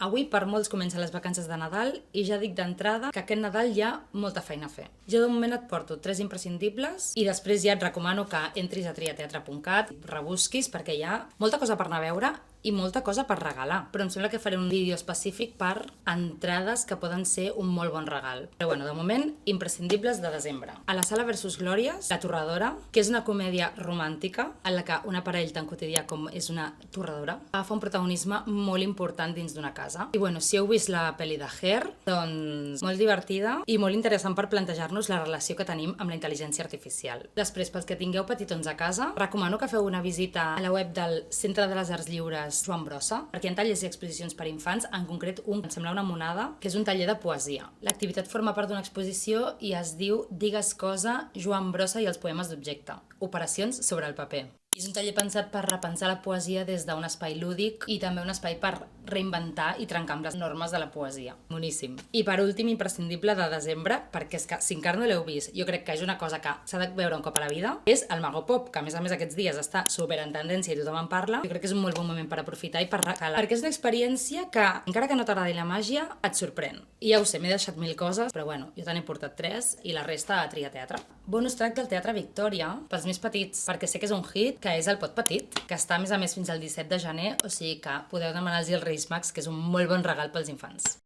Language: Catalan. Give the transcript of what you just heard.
Avui per molts comencen les vacances de Nadal i ja dic d'entrada que aquest Nadal hi ha molta feina a fer. Jo de moment et porto 3 imprescindibles i després ja et recomano que entris a triateatre.cat, rebusquis perquè hi ha molta cosa per anar a veure i molta cosa per regalar. Però em sembla que faré un vídeo específic per entrades que poden ser un molt bon regal. Però bueno, de moment, imprescindibles de desembre. A la sala Versus Glòries, La Torradora, que és una comèdia romàntica en la que un aparell tan quotidià com és una torradora agafa un protagonisme molt important dins d'una casa. I bueno, si heu vist la pel·li de Her, doncs molt divertida i molt interessant per plantejar-nos la relació que tenim amb la intel·ligència artificial. Després, pels que tingueu petitons a casa, recomano que feu una visita a la web del Centre de les Arts Lliures Joan Brossa, perquè hi ha tallers i exposicions per a infants, en concret un que em sembla una monada, que és un taller de poesia. L'activitat forma part d'una exposició i es diu Digues cosa, Joan Brossa i els poemes d'objecte. Operacions sobre el paper. És un taller pensat per repensar la poesia des d'un espai lúdic i també un espai per reinventar i trencar amb les normes de la poesia. Boníssim. I per últim, imprescindible de desembre, perquè és que si encara no l'heu vist, jo crec que és una cosa que s'ha de veure un cop a la vida, és el Mago Pop, que a més aquests dies està super en tendència i tothom en parla. Jo crec que és un molt bon moment per aprofitar i per regalar. Perquè és una experiència que, encara que no t'agradi la màgia, et sorprèn. I ja ho sé, m'he deixat 1000 coses, però bueno, jo te n'he portat 3 i la resta a Tria Teatre. Bonus track del Teatre Victòria, pels més petits, perquè sé que és un hit, que és el Pot Petit, que està a més fins al 17 de gener, o sigui que podeu demanar-los el Reis Mags, que és un molt bon regal pels infants.